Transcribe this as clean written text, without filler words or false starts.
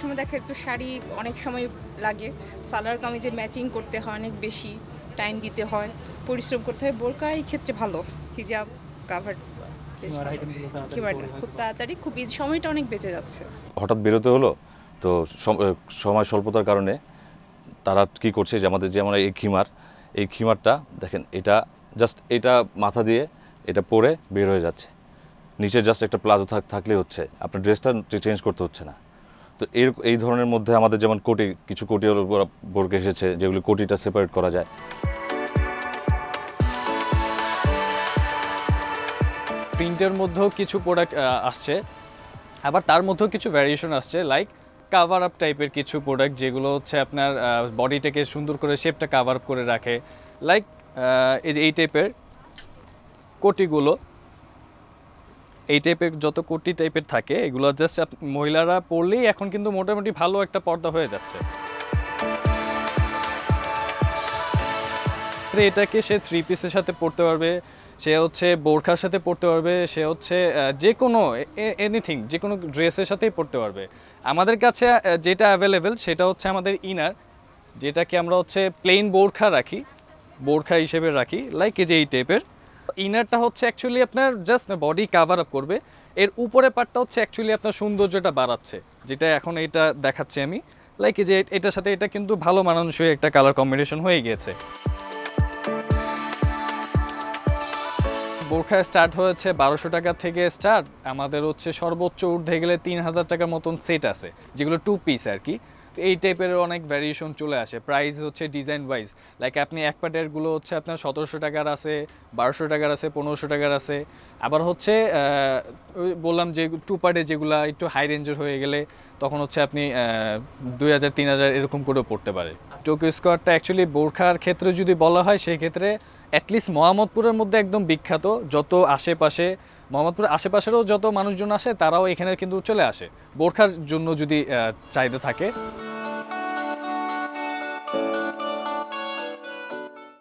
সময় দেখা তো শাড়ি অনেক সময় লাগে, সালোয়ার কামিজের ম্যাচিং করতে হয়, অনেক বেশি টাইম দিতে হয়, পরিশ্রম করতে হয়। বোরকা এই ক্ষেত্রে ভালো, হিজাব কাভার খুব তাড়াতাড়ি, খুব ইজি, সময়টা অনেক বেঁচে যাচ্ছে। হঠাৎ বেরোতে হলো তো সময় স্বল্পতার কারণে তারা কি করছে যে আমাদের যেমন এই খিমারটা দেখেন, এটা জাস্ট এটা মাথা দিয়ে এটা পরে বের হয়ে যাচ্ছে, নিচে জাস্ট একটা প্লাজো থাকলেই হচ্ছে, আপনার ড্রেসটা চেঞ্জ করতে হচ্ছে না। তো এই ধরনের মধ্যে আমাদের যেমন কিছু কোটি বোরকা এসেছে যেগুলি কোটিটা সেপারেট করা যায়। প্রিন্টের মধ্যেও কিছু প্রোডাক্ট আসছে, আবার তার মধ্যেও কিছু ভ্যারিয়েশন আসছে, লাইক কাভার আপ টাইপের কিছু প্রোডাক্ট যেগুলো হচ্ছে আপনার বডিটাকে সুন্দর করে শেপটা কাভার আপ করে রাখে, লাইক এই টাইপের কোটিগুলো, এই টাইপের যত কোটি টাইপের থাকে এগুলো জাস্ট মহিলারা পরলেই এখন কিন্তু মোটামুটি ভালো একটা পর্দা হয়ে যাচ্ছে। এটাকে সে 3 পিসের সাথে পরতে পারবে, সে হচ্ছে বোরখার সাথে পরতে পারবে, সে হচ্ছে যে কোনো এনিথিং, যে কোনো ড্রেসের সাথেই পরতে পারবে। আমাদের কাছে যেটা অ্যাভেলেবেল সেটা হচ্ছে আমাদের ইনার, যেটাকে আমরা হচ্ছে প্লেন বোরখা হিসেবে রাখি, লাইক এই টাইপের। ইনারটা হচ্ছে অ্যাকচুয়ালি আপনার জাস্ট বডি কাভার আপ করবে, এর উপরে পার্টটা হচ্ছে অ্যাকচুয়ালি আপনার সৌন্দর্যটা বাড়াচ্ছে, যেটা এখন এটা দেখাচ্ছি আমি, লাইক যে এটার সাথে এটা কিন্তু ভালো মানানসই একটা কালার কম্বিনেশন হয়ে গিয়েছে। বোরখা স্টার্ট হয়েছে 1200 টাকা থেকে স্টার্ট, আমাদের হচ্ছে সর্বোচ্চ ঊর্ধ্বে গেলে 3000 টাকার মতন সেট আছে, যেগুলো 2 পিস আর কি। এই টাইপের অনেক ভ্যারিয়েশন চলে আসে, প্রাইস হচ্ছে ডিজাইন ওয়াইজ, লাইক আপনি এক পার্টেরগুলো হচ্ছে আপনার 1700 টাকার আছে, 1200 টাকার আছে, 1500 টাকার আছে। আবার হচ্ছে বললাম যে 2 পার্টে যেগুলো একটু হাই রেঞ্জের হয়ে গেলে তখন হচ্ছে আপনি 2000-3000 এরকম করেও পড়তে পারে। টোকিও স্কোয়ারটা অ্যাকচুয়ালি বোরখার ক্ষেত্রে যদি বলা হয় সেই ক্ষেত্রে অ্যাটলিস্ট মোহাম্মদপুরের মধ্যে একদম বিখ্যাত, যত আশেপাশে মোহাম্মদপুরের আশেপাশেরও যত মানুষজন আসে তারাও এখানে কিন্তু চলে আসে বোরখার জন্য যদি চাহিদা থাকে।